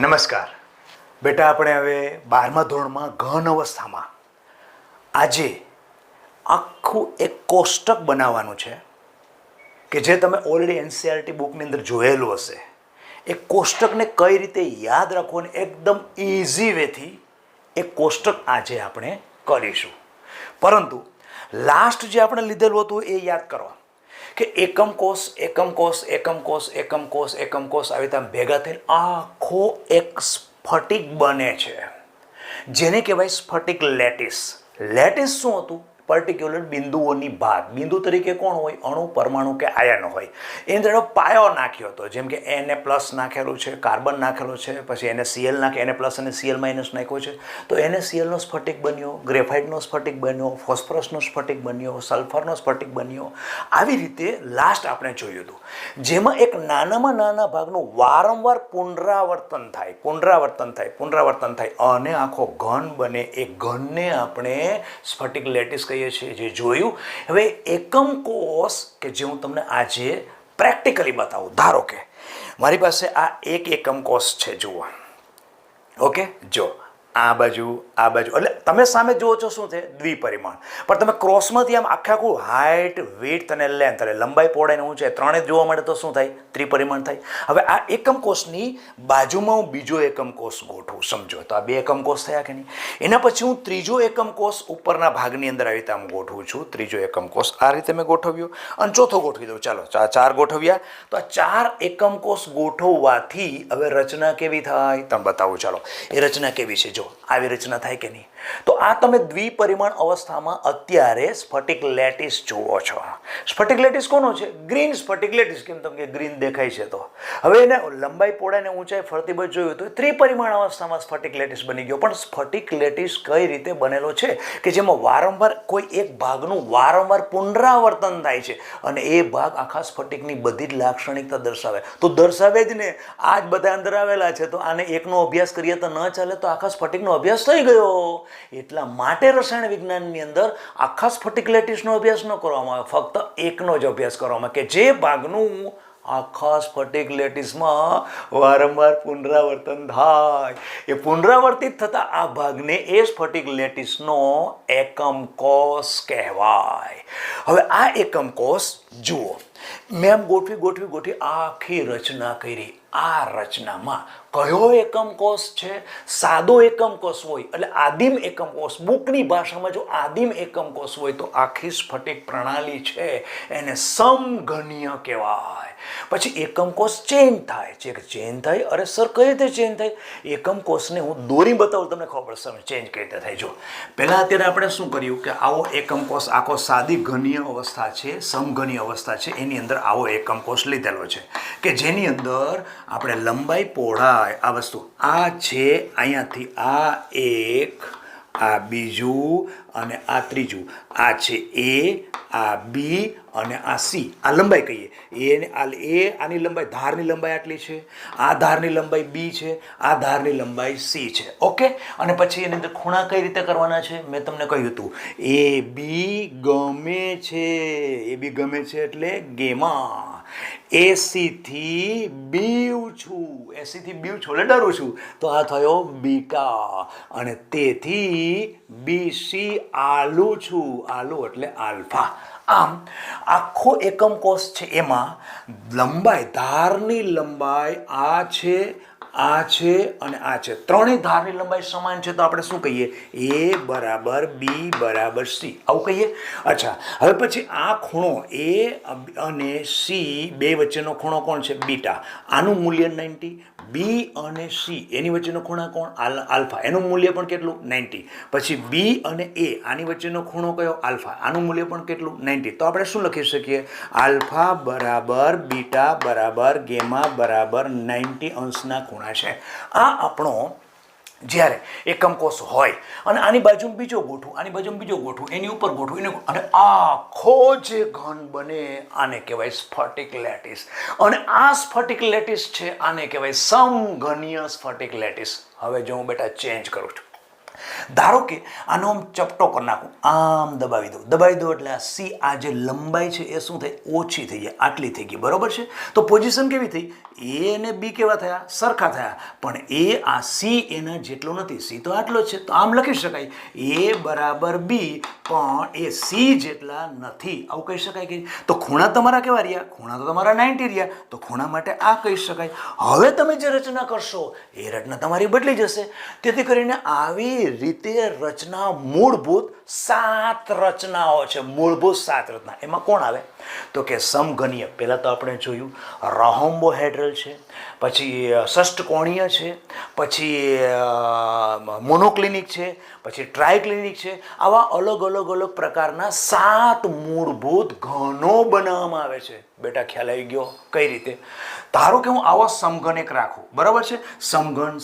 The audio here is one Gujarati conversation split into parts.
નમસ્કાર બેટા, આપણે હવે 12મા ધોરણમાં ઘન અવસ્થામાં આજે આખું એક કોષ્ટક બનાવવાનું છે કે જે તમે ઓલરેડી એનસીઈઆરટી બુકની અંદર જોયેલું હશે. એ કોષ્ટકને કઈ રીતે યાદ રાખવું અને એકદમ ઇઝી વેથી એ કોષ્ટક આજે આપણે કરીશું. પરંતુ લાસ્ટ જે આપણે લીધેલું હતું એ યાદ કરો કે એકમ કોષ એકમ કોષ એકમ કોષ એકમ કોષ એકમ કોષ આવી રીતે ભેગા થઈને આખો એક સ્ફટિક બને છે, જેને કહેવાય સ્ફટિક લેટિસ. લેટિસ શું હતું? પર્ટિક્યુલર બિંદુઓની ભાત. બિંદુ તરીકે કોણ હોય? અણુ, પરમાણુ કે આયન હોય. એની અંદર પાયો નાખ્યો હતો, જેમ કે એને પ્લસ નાખેલું છે, કાર્બન નાખેલું છે, પછી એને સીએલ નાખે, એને પ્લસ અને સીએલ માઇનસ નાખ્યો છે, તો એને સીએલનો સ્ફટિક બન્યો, ગ્રેફાઇટનો સ્ફટિક બન્યો, ફોસ્ફરસનો સ્ફટિક બન્યો, સલ્ફરનો સ્ફટિક બન્યો. આવી રીતે લાસ્ટ આપણે જોયું હતું, જેમાં એક નાનામાં નાના ભાગનું વારંવાર પુનરાવર્તન થાય અને આખો ઘન બને. એ ઘનને આપણે સ્ફટિક લેટિસ કહીએ છીએ, જે જોયું. હવે એકમ કોષ કે જે હું તમને આજે પ્રેક્ટિકલી બતાવું. ધારો કે મારી પાસે આ એક એકમ કોષ છે, જુઓ. ઓકે, જો આ બાજુ એટલે તમે સામે જુઓ છો શું છે? દ્વિપરિમાણ. પણ તમે ક્રોસમાંથી આમ આખું હાઇટ, વિડ્થ અને લેન્થ એટલે લંબાઈ, પહોળાઈ ને ઊંચાઈ ત્રણે જોવા મળે તો શું થાય? ત્રિપરિમાણ થાય. હવે આ એકમ કોષની બાજુમાં હું બીજો એકમ કોષ ગોઠવું, સમજો તો આ બે એકમ કોષ થયા કે નહીં? એના પછી હું ત્રીજો એકમ કોષ ઉપરના ભાગની અંદર આવી રીતે આમ ગોઠવું છું. ત્રીજો એકમ કોષ આ રીતે મેં ગોઠવ્યો અને ચોથો ગોઠવી દઉં. ચાલો, ચાર ગોઠવ્યા. તો આ 4 એકમ કોષ ગોઠવવાથી હવે રચના કેવી થાય તમે બતાવું. ચાલો, એ રચના કેવી છે? જો આવી રચના થાય કે નહીં? તો આ તમે દ્વિપરિમાણ અવસ્થામાં અત્યારે સ્ફટિક લેટિસ જુઓ છો. સ્ફટિક લેટિસ કોનો છે? ગ્રીન સ્ફટિક લેટિસ. કેમ? તમને ગ્રીન દેખાય છે તો. હવે એને લંબાઈ, પહોળાઈ ને ઊંચાઈ ફરતી બાજુ જોયું તો ત્રિપરિમાણ અવસ્થામાં સ્ફટિક લેટિસ બની ગયો. પણ સ્ફટિક લેટિસ કઈ રીતે બનેલો છે? કે જેમાં વારંવાર કોઈ એક ભાગનું વારંવાર પુનરાવર્તન થાય છે અને એ ભાગ આખા સ્ફટિકની બધી જ લાક્ષણિકતા દર્શાવે. તો દર્શાવે જ ને, આ જ બધા અંદર આવેલા છે. તો આને એકનો અભ્યાસ કરીએ તો ન ચાલે, તો આખા સ્ફટિકનો અભ્યાસ થઈ ગયો. એટલા માટે રસાયણ વિજ્ઞાનની અંદર આખા સ્ફટિક લેટિસનો અભ્યાસ ન કરવામાં આવે, ફક્ત એકનો જ અભ્યાસ કરવામાં, કે જે ભાગનું આખા સ્ફટિક લેટિસમાં વારંવાર પુનરાવર્તન થાય. એ પુનરાવર્તિત થતા આ ભાગને એ સ્ફટિક લેટિસનો એકમ કોષ કહેવાય. હવે આ એકમ કોષ જુઓ, મેં આમ ગોઠવી આખી રચના કરી. આ રચનામાં કયો એકમ કોષ છે? સાદો એકમ કોષ હોય એટલે આદિમ એકમ કોષ. બુકની ભાષામાં જો આદિમ એકમ કોષ હોય તો આખી સ્ફટિક પ્રણાલી છે એને સમઘનીય કહેવાય. પછી એકમ કોષ ચેન્જ થાય છે. ચેન્જ થાય, અરે સર કઈ રીતે ચેન્જ થાય? એકમ કોષને હું દોરી બતાવું, તમને ખબર પડશે ચેન્જ કઈ રીતે થાય. જો પહેલાં અત્યારે આપણે શું કર્યું કે આવો એકમ કોષ આખો સાદી ઘનીય અવસ્થા છે, સમઘનીય અવસ્થા છે, એની અંદર આવો એકમ કોષ લીધેલો છે કે જેની અંદર આપણે લંબાઈ, પહોળાઈ, આ વસ્તુ આ છે, અહીંયાથી આ એક, આ બીજું અને આ ત્રીજું, આ છે એ, આ બી અને આ સી. આ લંબાઈ કહીએ. આની લંબાઈ, ધારની લંબાઈ આટલી છે, આ ધારની લંબાઈ બી છે, આ ધારની લંબાઈ સી છે. ઓકે. અને પછી એની અંદર ખૂણા કઈ રીતે કરવાના છે? મેં તમને કહ્યું હતું એ બી ગમે છે એટલે ગેમા. એસીથી બીવ છું એટલે ડરું છું, તો આ થયો બીટા. અને તેથી બીસી આલુ છું, આલુ એટલે આલ્ફા. આમ આખો એકમ કોષ છે, એમાં લંબાઈ, ધારની લંબાઈ આ છે અને આ છે. ત્રણેય ધારની લંબાઈ સમાન છે તો આપણે શું કહીએ? એ બરાબર બી બરાબર સી, આવું કહીએ. અચ્છા, હવે પછી આ ખૂણો એ અને સી બે વચ્ચેનો ખૂણો કોણ છે? બીટા. આનું મૂલ્ય 90. બી અને સી એની વચ્ચેનો ખૂણો કોણ? આલ્ફા. એનું મૂલ્ય પણ કેટલું? 90. પછી બી અને એ આની વચ્ચેનો ખૂણો કયો? આલ્ફા. આનું મૂલ્ય પણ કેટલું? 90. તો આપણે શું લખી શકીએ? આલ્ફા બરાબર બીટા બરાબર ગેમા બરાબર 90 અંશના ખૂણા છે. આ આપણો જ્યારે એકમ કોષ હોય અને આની બાજુમાં બીજો ગોઠવું, એની ઉપર ગોઠવું, અને આખો જે ઘન બને આને કહેવાય સ્ફટિક લેટિસ. અને આ સ્ફટિક લેટિસ છે આને કહેવાય સમઘનીય સ્ફટિક લેટિસ. હવે જો હું બેટા ચેન્જ કરું છું, ધારો કે આનો આમ ચપટો કરી નાખું, આમ દબાવી દો એટલે આ સી, આ જે લંબાઈ છે એ શું થાય, ઓછી થઈ જાય, આટલી થઈ ગઈ, બરોબર છે. તો પોઝિશન કેવી થઈ, એ અને બી કેવા થયા, સરખા થયા, પણ એ આ સી એના જેટલો નથી, સી તો આટલો જ છે. તો આમ લખી શકાય એ બરાબર બી, પણ એ સી જેટલા નથી, આવું કહી શકાય કે. તો ખૂણા તમારા કેવા રહ્યા, ખૂણા તો તમારા 90 રહ્યા, તો ખૂણા માટે આ કહી શકાય. હવે તમે જે રચના કરશો એ રચના તમારી બદલી જશે. તેથી કરીને આવી રીતે રચના, મૂળભૂત 7 રચનાઓ છે, મૂળભૂત 7 રચના. એમાં કોણ આવે તો કે સમઘનીય, પહેલાં તો આપણે જોયું રોમ્બોહેડ્રલ છે, પછી ષષ્ઠકોણીય છે, પછી મોનોક્લિનિક છે, પછી ટ્રાયક્લિનિક છે. આવા અલગ અલગ પ્રકારના 7 મૂળભૂત ઘનો બનાવવામાં આવે છે. બેટા ખ્યાલ આવી ગયો કઈ રીતે? ધારો કે હું આવો સમઘન એક રાખું, બરાબર છે, સમઘન,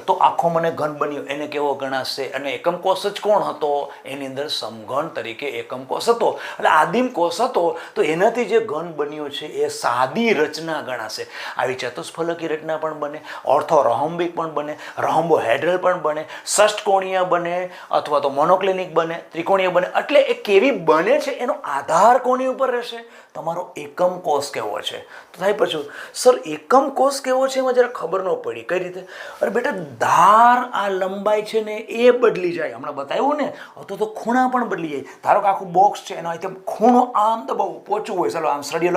તો આખો મને ઘન બન્યો, એને કેવો ગણાશે? અને એકમ કોષ જ કોણ હતો? એની અંદર સમઘન તરીકે એકમ કોષ હતો, એટલે આદિમ કોષ હતો. તો એનાથી જે ઘન બન્યો છે એ સાદી રચના ગણાશે. આવી ચતુષ્ફલકી રચના પણ બને, ઓર્થોરોમ્બિક પણ બને, રોમ્બોહેડ્રલ પણ બને, ષષ્ઠકોણીય બને, અથવા તો મોનોક્લિનિક બને, ત્રિકોણીય બને. એટલે એ કેવી બને છે એનો આધાર કોની ઉપર રહેશે? તમારો એકમ કોષ કેવો છે. તો થાય પછી સર એકમ કોષ કેવો છે એમાં જરા ખબર ન પડી. કઈ રીતે? અરે બેટા ધાર આ લંબાઈ છે ને એ બદલી જાય, હમણાં બતાવ્યું ને. તો ખૂણા પણ બદલી જાય. ધારો કે આખું બોક્સ છે, એનો અહીંથી ખૂણો આમ દબાવવું, પોચું હોય, ચાલો આમ સળીઓ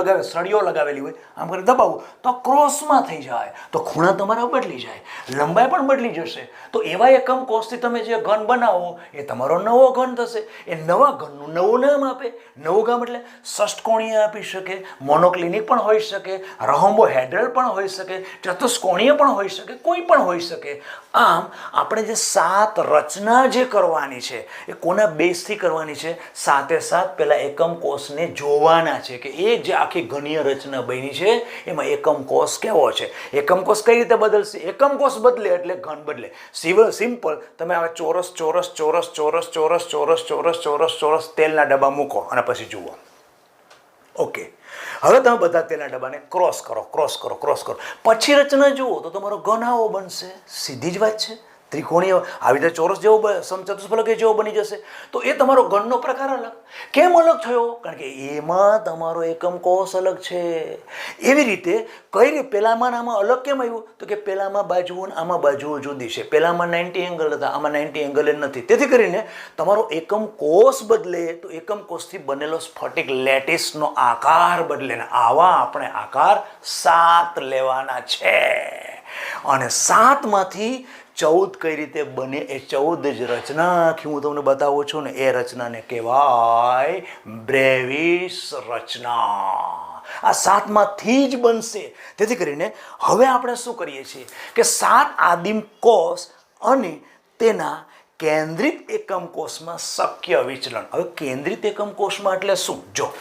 લગાવેલી હોય, આમ કરી દબાવવું તો ક્રોસમાં થઈ જાય, તો ખૂણા તમારા બદલી જાય, લંબાઈ પણ બદલી જશે. તો એવા એકમ કોષથી તમે જે ઘન બનાવો એ તમારો નવો ઘન થશે. એ નવા ઘનનું નવું નામ આપે. નવું ગામ એટલે ષષ્ઠકોણીય આપી શકે, મોનોક્લિનિક પણ હોઈ શકે, રોમ્બોહેડ્રલ પણ હોઈ શકે, ચતુષ્કોણીય પણ હોઈ શકે, કોઈ પણ હોઈ શકે. આમ આપણે જે 7 રચના જે કરવાની છે એ કોના બેઝથી કરવાની છે? 7 પહેલા એકમ કોષને જોવાના છે કે એ જે આખી ઘનીય રચના બની છે એમાં એકમ કોષ કેવો છે. એકમ કોષ કઈ રીતે બદલશે? એકમ કોષ બદલે એટલે ઘન બદલે. સિમ્પલ, તમે આ ચોરસ તેલના ડબ્બા મૂકો અને પછી જુઓ. ઓકે, હવે તમે બધા તેલના ડબ્બાને ક્રોસ કરો, પછી રચના જુઓ તો તમારો ઘન આવો બનશે. સીધી જ વાત છે. ત્રિકોણીય આવી રીતે ચોરસ જેવો, સમચતુષ્ફલકી જેવો બની જશે. તો એ તમારો ઘનનો પ્રકાર અલગ. કેમ અલગ થયો? કારણ કે એમાં તમારો એકમ કોષ અલગ છે. એવી રીતે કઈ રીતે પેલામાં આમાં અલગ કેમ આવ્યું? તો કે પેલામાં બાજુઓ ને આમાં બાજુઓ જુદી છે. પેલામાં 90 એંગલ હતા, આમાં 90 એંગલ નથી. તેથી કરીને તમારો એકમ કોષ બદલે તો એકમ કોષથી બનેલો સ્ફટિક લેટિસનો આકાર બદલે. ને આવા આપણે આકાર 7 લેવાના છે. અને 7 માંથી 14 કઈ રીતે બને એ 14 જ રચના આખી હું તમને બતાવું છું ને, એ રચનાને કહેવાય બ્રેવિસ રચના. આ 7 માંથી જ બનશે. તેથી કરીને હવે આપણે શું કરીએ છીએ કે 7 આદિમ કોષ અને તેના કેન્દ્રિત એકમ કોષમાં શક્ય વિચલન. હવે કેન્દ્રિત એકમ કોષમાં એટલે શું? જો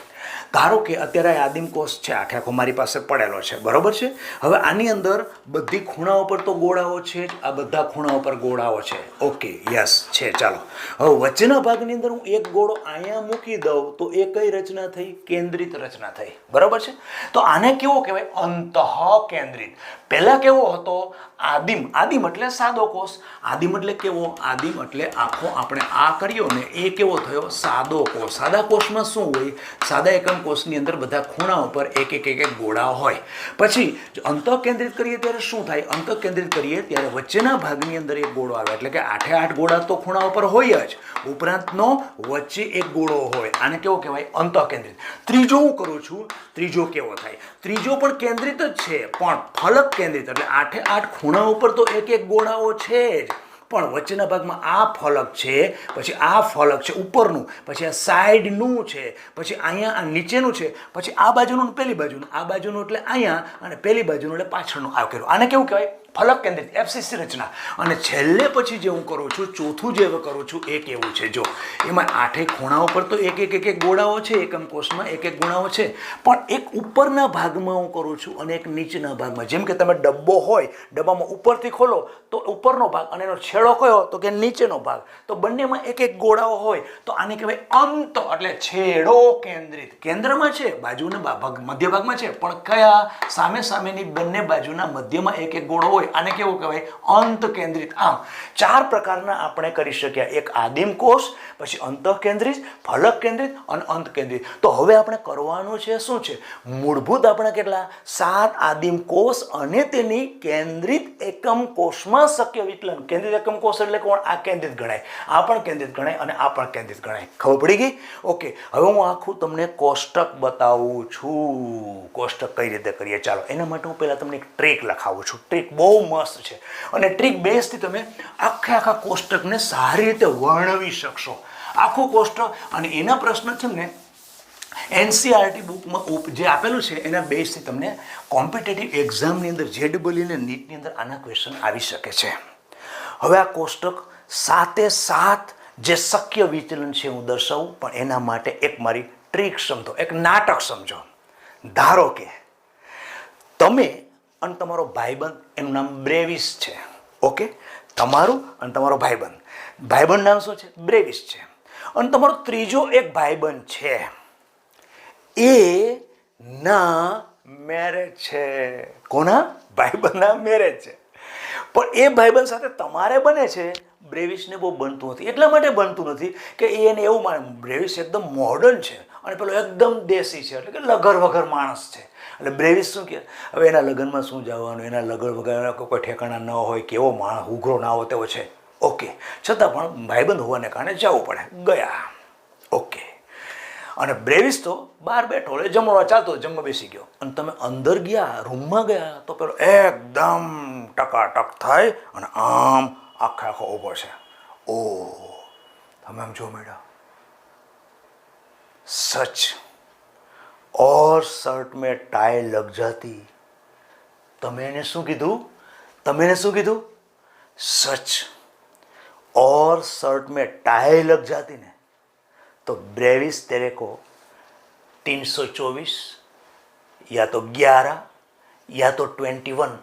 ધારો કે અત્યારે આદિમ કોષ છે, આખો મારી પાસે પડેલો છે, બરોબર છે. હવે આની અંદર બધી ખૂણાઓ પર તો ગોળાઓ છે જ, આ બધા ખૂણાઓ પર ગોળાઓ છે. ઓકે, યસ છે. ચાલો હવે વચ્ચેના ભાગની અંદર હું એક ગોળો અહીંયા મૂકી દઉં તો એ કઈ રચના થઈ? કેન્દ્રિત રચના થઈ, બરોબર છે. તો આને કેવો કહેવાય? અંતઃકેન્દ્રિત. પહેલા કેવો હતો? આદિમ. આદિમ એટલે સાદો કોષ. આદિમ એટલે કેવો? આદિમ એટલે આખો આપણે આ કર્યો ને એ કેવો થયો? સાદો કોષ. સાદા કોષમાં શું હોય? સાદા એકમ કોષની અંદર બધા ખૂણા ઉપર એક ગોળા હોય. પછી અંતઃકેન્દ્રિત કરીએ ત્યારે શું થાય? અંતઃકેન્દ્રિત કરીએ ત્યારે વચ્ચેના ભાગની અંદર એક ગોળો આવે, એટલે કે 8 ગોળા તો ખૂણા ઉપર હોય જ, ઉપરાંતનો વચ્ચે એક ગોળો હોય. આને કેવો કહેવાય? અંતઃકેન્દ્રિત. ત્રીજો હું કરું છું, ત્રીજો કેવો થાય? ત્રીજો પણ કેન્દ્રિત જ છે, પણ ફલક કેન્દ્રિત, એટલે 8 ખૂણા ઉપર તો એક ગોળાઓ છે જ, પણ વચ્ચેના ભાગમાં આ ફલક છે, પછી આ ફલક છે ઉપરનું, પછી આ સાઈડનું છે, પછી અહીંયા આ નીચેનું છે, પછી આ બાજુનું પેલી બાજુનું, આ બાજુનું એટલે અહીંયા, અને પેલી બાજુનું એટલે પાછળનું. આ કર્યું. આને કેવું કહેવાય? ફલક કેન્દ્રિત, FCC રચના. અને છેલ્લે પછી જે હું કરું છું, ચોથું જે કરું છું એ કેવું છે? જો એમાં 8 ખૂણાઓ પર તો એક ગોળાઓ છે, એકમ કોષમાં એક ગોળાઓ છે, પણ એક ઉપરના ભાગમાં હું કરું છું અને એક નીચેના ભાગમાં. જેમ કે તમે ડબ્બો હોય, ડબ્બામાં ઉપરથી ખોલો તો ઉપરનો ભાગ અને એનો છેડો કયો? તો કે નીચેનો ભાગ. તો બંનેમાં એક ગોળાઓ હોય, તો આને કહેવાય અંત, એટલે છેડો કેન્દ્રિત. કેન્દ્રમાં છે, બાજુના મધ્ય ભાગમાં છે, પણ કયા? સામેની બંને બાજુના મધ્યમાં એક ગોળો હોય હોય આને કેવું કહેવાય? અંત કેન્દ્રિત. આમ 4 પ્રકારના આપણે કરી શક્યા. એક આદિમ કોષ, પછી અંત કેન્દ્રિત, ફલક કેન્દ્રિત અને અંત કેન્દ્રિત. તો હવે આપણે કરવાનું છે શું છે? મૂળભૂત આપણે કેટલા 7 આદિમ કોષ અને તેની કેન્દ્રિત એકમ કોષમાં શક્ય વિચલન. કેન્દ્રિત એકમ કોષ એટલે કોણ? આ કેન્દ્રિત ગણાય, આ પણ કેન્દ્રિત ગણાય અને આ પણ કેન્દ્રિત ગણાય. ખબર પડી ગઈ? ઓકે, હવે હું આખું તમને કોષ્ટક બતાવું છું. કોષ્ટક કઈ રીતે કરીએ ચાલો એના માટે હું પહેલાં તમને એક ટ્રીક લખાવું છું. ટ્રીક બહુ મસ્ત છે અને ટ્રીક બેઝથી તમે આખા કોષ્ટકને સારી રીતે વર્ણવી શકશો. આખું કોષ્ટક અને એના પ્રશ્ન છે ને એનસીઆરટી બુકમાં જે આપેલું છે એના બેઝથી તમને કોમ્પિટેટિવ એક્ઝામની અંદર JEE અને નીટની અંદર આના ક્વેશ્ચન આવી શકે છે. હવે આ કોષ્ટક 7 જે શક્ય વિચલન છે હું દર્શાવું, પણ એના માટે એક મારી ટ્રીક સમજો, એક નાટક સમજો. ધારો કે તમે અને તમારો ભાઈબંધ, એનું નામ બ્રેવિસ છે. ઓકે, તમારું અને તમારો ભાઈબંધ નામ શું છે? બ્રેવિસ છે. અને તમારો ત્રીજો એક ભાઈબંધ છે, એ ના મેરેજ છે. કોના? ભાઈબંધના મેરેજ છે. પણ એ ભાઈબંધ સાથે તમારે બને છે, બ્રેવિસને બહુ બનતું નથી. એટલા માટે બનતું નથી કે એને એવું માને બ્રેવિસ એકદમ મોડર્ન છે અને પેલો એકદમ દેશી છે, એટલે કે લગર વગર માણસ છે. એટલે બ્રેવિસ શું કહે, હવે એના લગ્નમાં શું જવાનું, એના લગન વગર કોઈ ઠેકાણા ન હોય, કેવો માણસ ઉઘરો ના હોય તેવો છે. ઓકે, છતાં પણ ભાઈબંધ હોવાને કારણે જવું પડે. ગયા. ઓકે, અને બ્રેવિસ તો બહાર બેઠો, એટલે જમવા ચાલતો, જમવા બેસી ગયો અને તમે અંદર ગયા, રૂમમાં ગયા તો પેલો એકદમ ટકાટક થાય અને આમ આખો ઊભો છે. ઓ, તમે આમ જો મેળા, सच और शर्ट में टाई लग जाती. તમે એને શું કીધું? તમે એને શું કીધું? सच और शर्ट में टाई लग जाती ने तो ब्रेविस तेरे को 324 या तो 11 या तो 21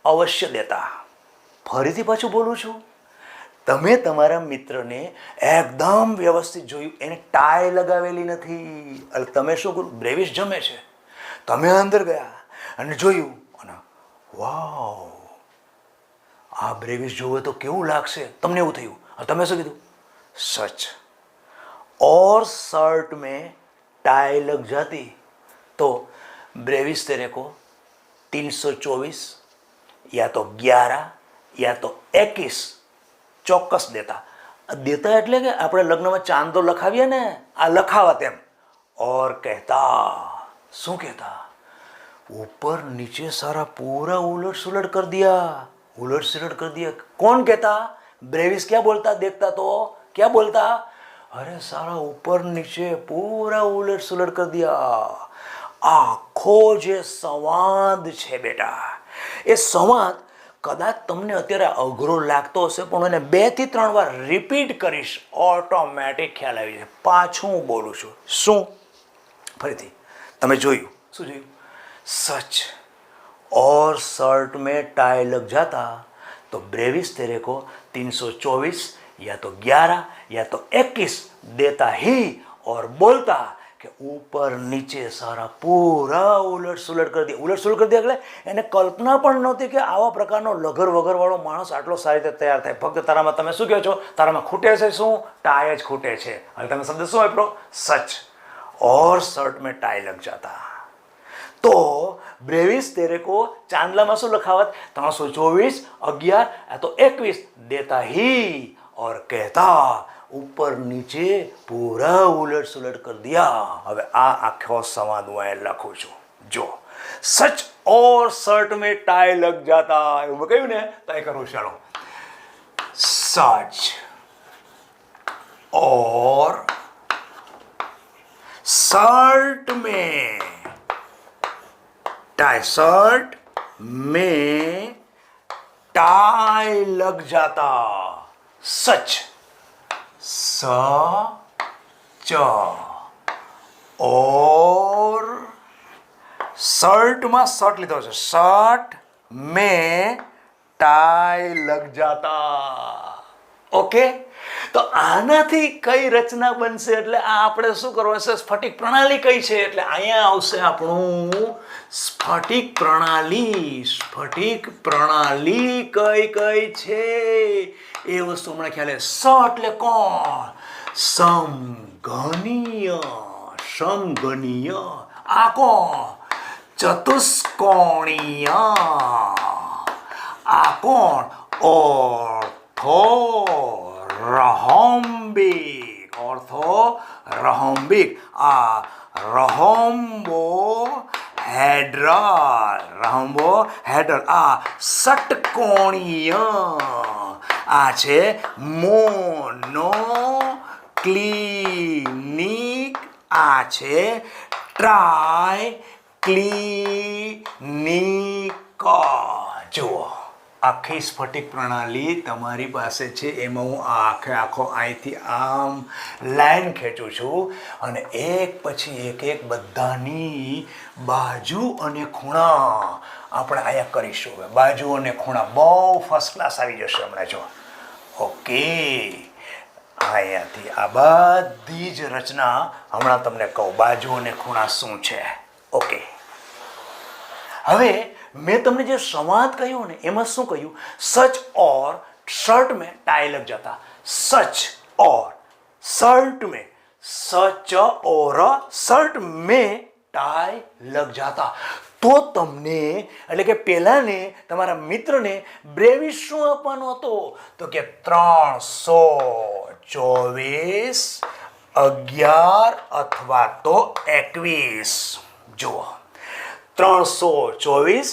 अवश्य देता. ફરીથી પાછું બોલું છું, તમે તમારા મિત્રને એકદમ વ્યવસ્થિત જોયું, એને ટાઈ લગાવેલી નથી. એટલે તમે શું કરું? બ્રેવિસ જમે છે, તમે અંદર ગયા અને જોયું અને વાવ, આ બ્રેવિસ જોવે તો કેવું લાગશે, તમને એવું થયું. તમે શું કીધું? સચ और शर्ट में टाई लग जाती तो ब्रेविस तेरे को 324 या तो 11 या तो 21 ચોક્કસ દેતા. દેતા એટલે કે આપણે લગ્નમાં ચાંદો લખાવીએ ને, આ લખાવા તેમ. ઓર કહેતા, શું કહેતા? ऊपर नीचे सारा पूरा उलट सुलट कर दिया, उलट सुलट कर दिया. कौन कहता? ब्रेविस क्या बोलता? देखता तो क्या बोलता? अरे सारा ऊपर नीचे पूरा उलट सुलट कर दिया. આખો જે સંવાદ છે બેટા, એ સંવાદ કદાચ તમને અત્યારે અઘરો લાગતો હશે, પણ એને 2 થી 3 વાર રિપીટ કરીશ, ઓટોમેટિક ખ્યાલ આવી જાય. પાછું હું બોલું છું. શું? ફરીથી તમે જોયું. શું જોયું? सच और शर्ट में टाई लग जाता तो ब्रेविस तेरे को 324 या तो 11 या तो 21 देता ही और बोलता કે ઉપર નીચે સારા પૂરા ઉલટ સુલટ કરી દે. ઉલટ સુલટ કરી દે એટલે એને કલ્પના પણ નહોતી કે આવા પ્રકારનો લગર વગરવાળો માણસ આટલો સારી રીતે તૈયાર થાય. ફક્ત તારામાં તમે શું કહો છો? તારામાં ખૂટે છે શું? ટાઈ જ ખૂટે છે. હવે તમે શબ્દ શું વાપરો? સચ ઓર શર્ટ મેં ટાઈ લગ જાતા. તો બ્રેવિસ તેરે કો ચાંદલામાં શું લખાવત? 324 11 આ તો 21 દેતા ही और कहता ऊपर नीचे पूरा उलट सुलट कर दिया. હવે આ આખો સંવાદ હું અહીં લખું છું. જો, સચ ઓર શર્ટ में टाई लग जाता એવું કહ્યું ને, તો એ કરું. ચાલો, સચ और शर्ट में टाई, शर्ट में टाई लग जाता. सच सच और शर्ट में शर्ट લીધો છે, शर्ट में टाई लग जाता. ઓકે, તો આનાથી કઈ રચના બનશે એટલે આ આપણે શું કરવાનું છે, સ્ફટિક પ્રણાલી કઈ છે એટલે અહીંયા આવશે આપણું સ્ફટિક પ્રણાલી. સ્ફટિક પ્રણાલી કઈ કઈ છે એ વસ્તુ હમણાં ખ્યાલ. સ એટલે કોણ? સમઘનીય. સમઘનીય. આ કોણ? ચતુષ્કોણીય. આ કોણ? ઓર્થોરહોમ્બિક. ઓર્થોરહોમ્બિક. આ રહોમ્બોહેડ્રલ. રહોમ્બોહેડ્રલ. આ ષટકોણીય. આ છે મોનોક્લિનિક. આ છે ટ્રાયક્લિનિક. જુઓ, આખી સ્ફટિક પ્રણાલી તમારી પાસે છે. એમાં હું આખો અહીંથી આમ લાઈન ખેંચું છું અને એક પછી એક બધાની બાજુ અને ખૂણા આપણે અહીંયા કરીશું. બાજુ અને ખૂણા બહુ ફર્સ્ટ ક્લાસ આવી જશે હમણાં. જો ઓકે, અહીંયાથી આ બધી જ રચના હમણાં તમને કહું બાજુ અને ખૂણા શું છે. ઓકે, હવે मैं तुमने जो संवाद कहूँ ने एम शू कहूँ, सच और शर्ट में टाई लग जाता. सच और शर्ट में, सच और शर्ट में टाई लग जाता. तो तमने એટલે કે પહેલાને તમારા મિત્રને બ્રેવિસ શું આપવાનો હતો? તો કે 324 11 અથવા તો 21. જુઓ, 324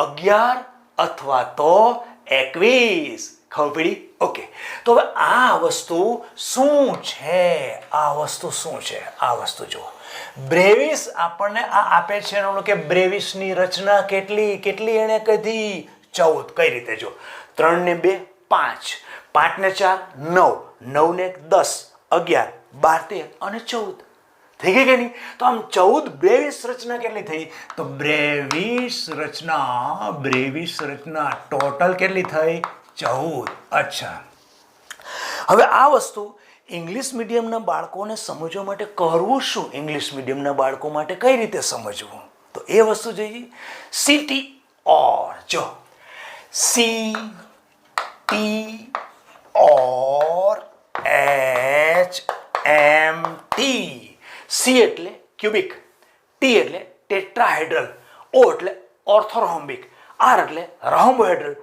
11 અથવા તો 21. ખબર પડી? ઓકે, તો હવે આ વસ્તુ શું છે? આ વસ્તુ શું છે? આ વસ્તુ જુઓ, બ્રેવિસ આપણને આ આપે છે એનું કે બ્રેવિસની રચના કેટલી એણે કીધી? 14. કઈ રીતે? જો 3 ને 2 5, 5 ને 4 9, 9 ને 10 11 12 13 અને 14. થઈ ગઈ કે નહીં? તો આમ 14 બ્રેવિસ રચના કેટલી થઈ? તો બ્રેવિસ રચના ટોટલ કેટલી થઈ? 14. અચ્છા, હવે આ વસ્તુ ઇંગ્લિશ મીડિયમના બાળકોને સમજવા માટે કરવું શું? ઇંગ્લિશ મીડિયમના બાળકો માટે કઈ રીતે સમજવું? તો એ વસ્તુ જોઈએ. સીટી ઓર. જો સી ટી ઓર એચ એમ ટી. સી એટલે ક્યુબિક, ટી એટલે ટેટ્રાહેડ્રલ, ઓ એટલે ઓર્થોરોમ્બિક, આર એટલે રોમ્બોહેડ્રલ,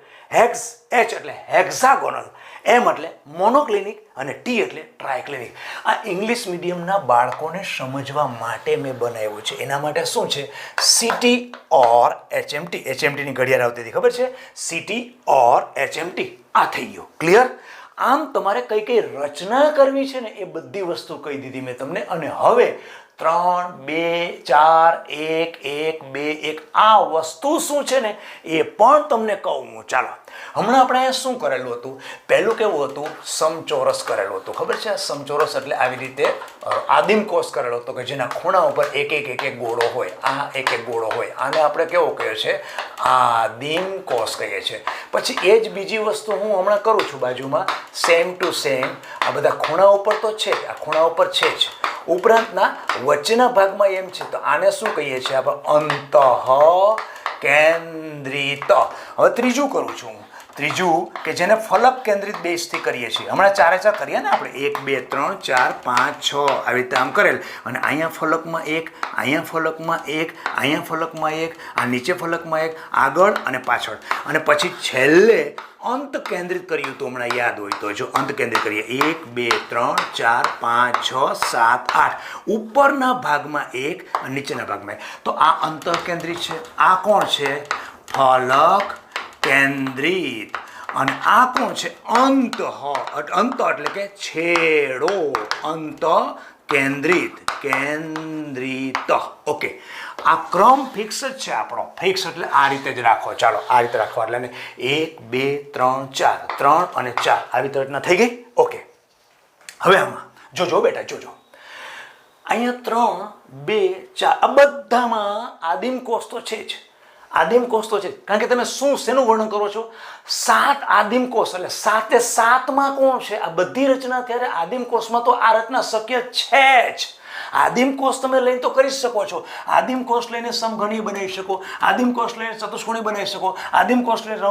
એચ એટલે હેક્ઝાગોનલ, એમ એટલે મોનોક્લિનિક અને ટી એટલે ટ્રાયક્લિનિક. આ ઇંગ્લિશ મીડિયમના બાળકોને સમજવા માટે મેં બનાવ્યું છે. એના માટે શું છે? સીટી ઓર એચએમટી. એચએમટીની ઘડિયાળ આવતી હતી, ખબર છે? સીટી ઓર એચએમટી. આ થઈ ગયું. ક્લિયર? આમ તમારે કઈ કઈ રચના કરવી છે ને એ બધી વસ્તુ કહી દીધી મેં તમને. અને હવે 3 2 4 1 1 2 1 આ વસ્તુ શું છે ને એ પણ તમને કહું હું. ચાલો, હમણાં આપણે અહીંયા શું કરેલું હતું? પહેલું કેવું હતું? સમચોરસ કરેલું હતું. ખબર છે? સમચોરસ એટલે આવી રીતે આદિમ કોષ કરેલો હતો કે જેના ખૂણા ઉપર એક ગોળો હોય. આ એક ગોળો હોય. આને આપણે કેવો કહીએ છીએ? આદિમ કોષ કહીએ છીએ. પછી એ જ બીજી વસ્તુ હું હમણાં કરું છું બાજુમાં, સેમ ટુ સેમ. આ બધા ખૂણા ઉપર તો છે જ, આ ખૂણા ઉપર છે જ, ઉપરાંતના વચ્ચેના ભાગમાં એમ છે. તો આને શું કહીએ છીએ આપણે? અંતઃકેન્દ્રિત. હવે ત્રીજું કરું છું. ત્રીજું કે જેને ફલક કેન્દ્રિત બેઝથી કરીએ છીએ. હમણાં 4 4 કરીએ ને આપણે, 1 2 3 4 5 6 આવી રીતે આમ કરેલ. અને અહીંયા ફલકમાં 1, અહીંયા ફલકમાં 1, અહીંયા ફલકમાં 1, આ નીચે ફલકમાં 1, આગળ અને પાછળ. અને પછી છેલ્લે અંત કેન્દ્રિત કર્યું હતું. હમણાં યાદ હોય તો જો અંત કેન્દ્રિત કરીએ, 1 2 3 4 5 6 7 8. ઉપરના ભાગમાં 1 અને નીચેના ભાગમાં 1. તો આ અંતઃ કેન્દ્રિત છે. આ કોણ છે? ફલક કેન્દ્રિત. અને આ કોણ છે? અંત. અંત એટલે કે છેડો. અંત કેન્દ્રિત. ઓકે, આ ક્રમ ફિક્સ જ છે આપણો. ફિક્સ એટલે આ રીતે જ રાખો. ચાલો, આ રીતે રાખો. એટલે 1 2 3 4, 3 અને 4 આવી રીતે રચના થઈ ગઈ. ઓકે, હવે આમાં જોજો બેટા, જોજો. અહીંયા 3 2 4 આ બધામાં આદિમ કોષ તો છે જ. આદિમ કોષ તો છે, કારણ કે તમે શેનું વર્ણન કરો છો? 7 આદિમ કોષ, એટલે 7માં કોણ છે? આ બધી રચના ત્યારે આદિમ કોષમાં તો આ રચના શક્ય છે જ. આદિમ કોષ તમે લઈને તો કરી શકો છો. આદિમ કોષ લઈને સમઘનીય બનાવી શકો, આદિમ કોષ લઈને ચતુષ્કોણી બનાવી શકો, આદિમ કોષ લઈને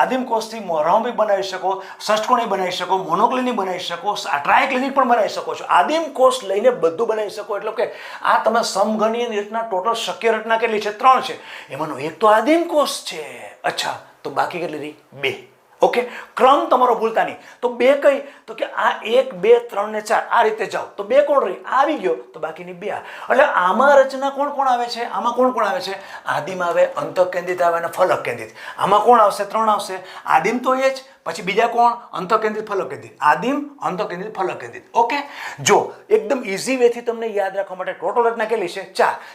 આદિમ કોષથી રોમ્બિક બનાવી શકો, ષષ્ઠકોણી બનાવી શકો, મોનોક્લિનિક બનાવી શકો, ટ્રાયક્લિનિક પણ બનાવી શકો છો. આદિમ કોષ લઈને બધું બનાવી શકો. એટલે કે આ તમે સમઘનીય રચના ટોટલ શક્ય રચના કેટલી છે? 3 છે. એમાંનો એક તો આદિમ કોષ છે. અચ્છા, તો બાકી કેટલી રહી? 2. ઓકે, ક્રમ તમારો ભૂલતા નહીં. તો 2 કઈ? તો કે આ 1, 2, 3 ને 4 આ રીતે જાઓ તો 2 કોણ રહી? આવી ગયો તો બાકીની 2. એટલે આમાં રચના કોણ કોણ આવે છે? આમાં કોણ કોણ આવે છે? આદિમ આવે, અંતઃકેન્દ્રિત આવે અને ફલક કેન્દ્રિત. આમાં કોણ આવશે? 3 આવશે. આદિમ તો એ જ, પછી બીજા કોણ? અંતઃકેન્દ્રિત, ફલક કેન્દ્રિત. આદિમ, અંતઃકેન્દ્રિત, ફલક કેન્દ્રિત. ઓકે, જો એકદમ ઇઝી વેથી તમને યાદ રાખવા માટે ટોટલ રચના કેટલી છે?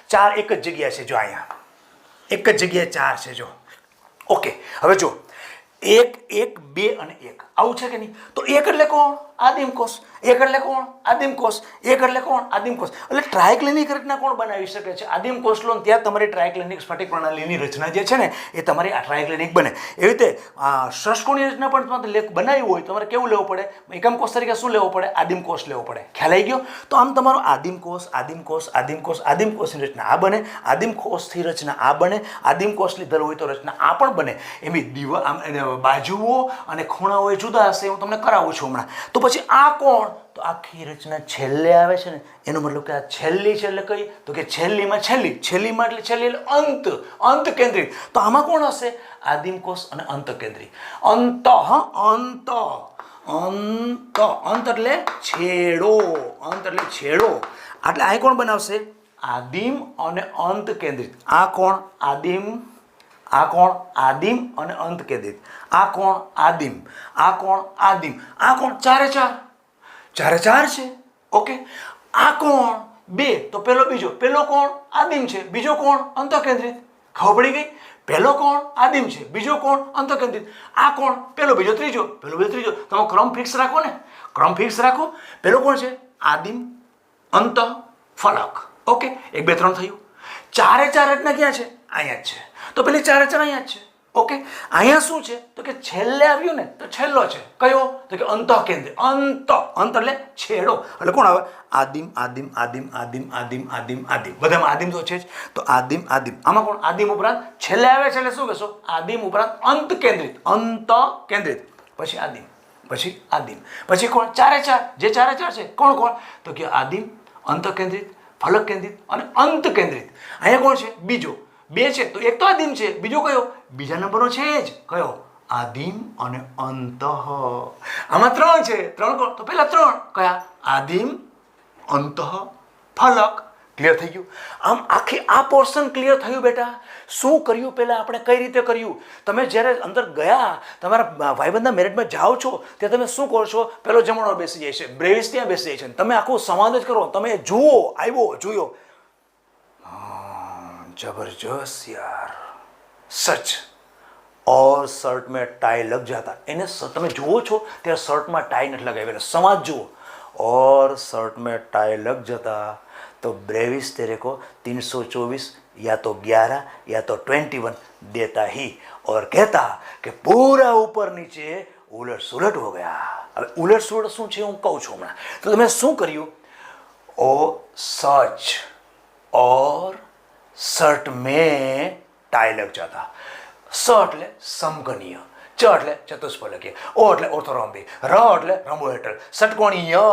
4 એક જ જગ્યા છે. જો અહીંયા એક જ જગ્યાએ 4 છે. જો ઓકે, હવે જો 1, 1, 2 અને 1 આવું છે કે નહીં? તો 1 એટલે કોણ? આદિમ કોષ. 1 એટલે કોણ? આદિમ કોષ. 1 એટલે કોણ? આદિમ કોષ. એટલે ટ્રાયક્લિનિક રચના કોણ બનાવી શકે છે? આદિમ કોષ લો, ત્યાં તમારી ટ્રાયક્લિનિક સ્ફટિક પ્રણાલીની રચના જે છે ને એ તમારી આ ટ્રાયક્લિનિક બને. એવી રીતે ષષ્ઠકોણીય રચના પણ તમારે બનાવી હોય તમારે કેવું લેવું પડે? એકમ કોષ તરીકે શું લેવો પડે? આદિમ કોષ લેવો પડે. ખ્યાલ આવી ગયો? તો આમ તમારો આદિમ કોષ, આદિમ કોષ, આદિમ કોષ, આદિમ કોષની રચના આ બને, આદિમ કોષથી રચના આ બને, આદિમ કોષ લીધેલ હોય તો રચના આ પણ બને. એની બાજુઓ અને ખૂણાઓ જુદા હશે, હું તમને કરાવું છું હમણાં. તો પછી આ કોણ? તો આખી રચના છેલ્લે આવે છે ને, એનો મતલબ કે આ છેલ્લી છે. એટલે કઈ? તો કે છેલ્લીમાં એટલે છેલ્લી એટલે અંત કેન્દ્રિત. તો આમાં કોણ હશે? આદિમ કોષ અને અંત કેન્દ્રિત. અંત એટલે છેડો. એટલે આ કોણ બનાવશે? આદિમ અને અંત કેન્દ્રિત. આ કોણ? આદિમ. આ કોણ? આદિમ અને અંત કેન્દ્રિત. આ કોણ? આદિમ. આ કોણ? આદિમ. આ કોણ? 4 છે. ઓકે, આ કોણ? 2. તો પેલો બીજો. પેલો કોણ? આદિમ છે. બીજો કોણ? અંત કેન્દ્રિત. ખબર પડી ગઈ? પહેલો કોણ? આદિમ છે. બીજો કોણ? અંત કેન્દ્રિત. આ કોણ? પેલો બીજો ત્રીજો. તમે ક્રમ ફિક્સ રાખો ને, ક્રમ ફિક્સ રાખો. પેલો કોણ છે? આદિમ, અંત, ફલક. ઓકે, 1, 2, 3 થયું. 4 રચના ક્યાં છે? અહીંયા જ છે. તો પેલી 4 અહીંયા જ છે. ઓકે, અહીંયા શું છે? તો કે છેલ્લે આવ્યું ને તો છેલ્લો છે. કયો? તો કે અંત કેન્દ્રિત. અંત એટલે છેડો. એટલે કોણ આવે? આદિમ. બધામાં આદિમ તો છે જ. તો આદિમ. આમાં કોણ? આદિમ ઉપરાંત છેલ્લે આવે છે એટલે શું કહેશો? આદિમ ઉપરાંત અંત કેન્દ્રિત. પછી આદિમ, પછી આદિમ, પછી કોણ? 4 જે 4 છે. કોણ? તો કે આદિમ, અંત કેન્દ્રિત, ફલક કેન્દ્રિત અને અંત કેન્દ્રિત. અહીંયા કોણ છે? બીજો. 2 છે તો એક તો આદિમ છે. બીજો કયો? બીજા નંબરનો છે જ. કયો? આદિમ અને અંત. આમાં 3 છે. 3 કોણ? તો પેલા 3 કયા? આદિમ, અંત, ફલક. ક્લિયર થઈ ગયું? આમ આખી આ પોર્શન ક્લિયર થયું બેટા? શું કર્યું પહેલા આપણે? કઈ રીતે કર્યું? તમે જ્યારે અંદર ગયા, તમારા ભાઈબંધના મેરેજમાં જાઓ છો ત્યાં તમે શું કરો છો? પેલો જમણો બેસી જાય છે, બ્રેવિસ ત્યાં બેસી જાય છે. તમે આખું સંવાદ જ કરો. તમે જુઓ, જોયો. जबरदस्त यार, सच. और शर्ट में टाई लग जाता. એને તમે જુઓ છો ત્યારે શર્ટમાં ટાઈ નથી લગાવી. સમાજ જુઓ. और शर्ट में टाई लग जाता तो ब्रेविस तेरे को 324 या तो 11 या तो 21 देता ही और कहता कि पूरा ऊपर नीचे उलट सुलट हो गया. હવે ઉલટ સુલટ શું છે હું કહું છું હમણાં. તો તમે શું કર્યું? ઓ સચ और शर्ट में टाई लग जाता. स એટલે સમઘનીય, ચ એટલે ચતુષ્ફલકીય, ઓ એટલે ઓર્થોરોમ્બિક, ર એટલે રંબોહેડ્રલ, ષટકોણીય,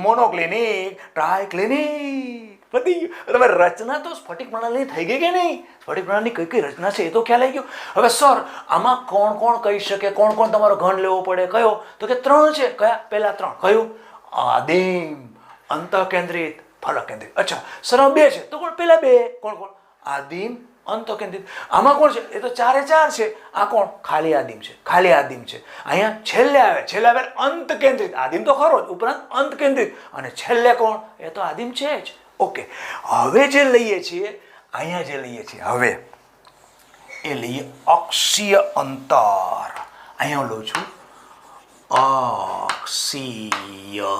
મોનોક્લિનિક, ટ્રાયક્લિનિક. પતી ગયું. તમે રચના તો સ્ફટિક પ્રણાલી થઈ ગઈ કે નહીં? સ્ફટિક પ્રણાલી કઈ કઈ રચના છે એ તો ખ્યાલ આવી ગયો. હવે સર આમાં કોણ કોણ કહી શકે? કોણ તમારો ઘન લેવો પડે? કયો? તો કે 3 છે. કયા? પેલા 3. કયું? આદિમ, અંત કેન્દ્રિત, ફલક કેન્દ્રિત. અચ્છા સર 2 છે તો કોણ? પેલા 2 કોણ? આદિમ, અંત કેન્દ્રિત. આમાં કોણ છે? એ તો 4 છે. આ કોણ? ખાલી આદિમ છે. અહીંયા છેલ્લે આવે અંત કેન્દ્રિત. આદિમ તો ખરો જ, ઉપરાંત અંત કેન્દ્રિત. અને છેલ્લે કોણ? એ તો આદિમ છે જ. ઓકે, હવે જે લઈએ છીએ હવે એ લઈએ અક્ષીય અંતર. અહીંયા લઉં છું અક્ષીય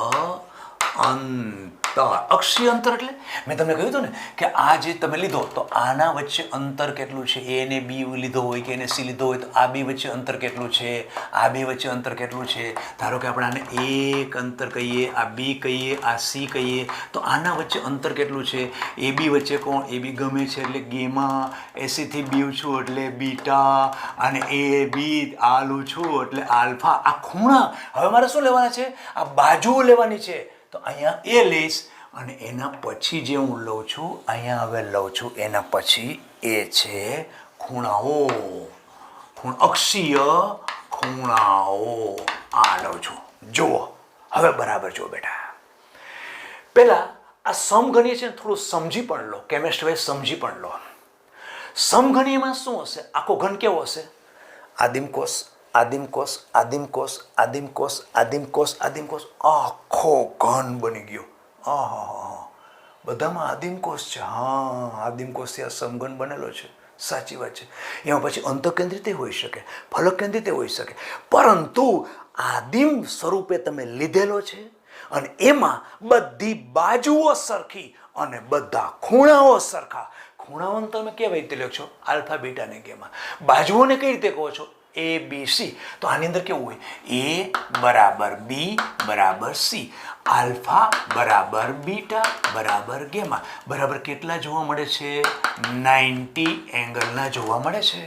અંતર. તો અક્ષીય અંતર એટલે મેં તમને કહ્યું હતું ને કે આ જે તમે લીધો તો આના વચ્ચે અંતર કેટલું છે, એ ને બી લીધો હોય કે એને સી લીધો હોય તો આ બે વચ્ચે અંતર કેટલું છે, આ બે વચ્ચે અંતર કેટલું છે. ધારો કે આપણે આને એક અંતર કહીએ, આ બી કહીએ, આ સી કહીએ, તો આના વચ્ચે અંતર કેટલું છે, એ બી વચ્ચે કોણ, એ બી ગમે છે એટલે ગેમા, એસીથી બી છું એટલે બીટા, અને એ બી આલું છું એટલે આલ્ફા. આ ખૂણા હવે મારે શું લેવાના છે, આ બાજુઓ લેવાની છે. તો અહીંયા એ લઈશ અને એના પછી જે હું લઉં છું અહીંયા હવે લઉં છું એના પછી એ છે ખૂણાઓ, અક્ષીય ખૂણાઓ આ લઉં છું. જુઓ હવે બરાબર જુઓ બેટા, પહેલા આ સમઘનીય છે ને થોડું સમજી પણ લો, કેમેસ્ટ્રી વાઇઝ સમજી પણ લો. સમઘનીયમાં શું હશે, આખો ઘન કેવો હશે, આદિમકોષ, આદિમકોષ, આદિમકોષ, આદિમકોષ, આદિમકોષ, આદિમકોષ, આખો ઘન બની ગયો. આહા, બધામાં આદિમકોષ છે. હા, આદિમકોષથી આ સમઘન બનેલો છે, સાચી વાત છે. એમાં પછી અંતઃકેન્દ્રિત હોઈ શકે, ફલક કેન્દ્રિત હોઈ શકે, પરંતુ આદિમ સ્વરૂપે તમે લીધેલો છે અને એમાં બધી બાજુઓ સરખી અને બધા ખૂણાઓ સરખા. ખૂણાઓને તમે કેવી રીતે લખો છો, આલ્ફા, બીટા ને ગેમા. બાજુઓને કઈ રીતે કહો છો, એ બી સી. તો આની અંદર કેવું હોય, એ બરાબર બી બરાબર સી, આલ્ફા બરાબર બીટા બરાબર ગેમા. બરાબર કેટલા જોવા મળે છે, 90 એંગલના જોવા મળે છે.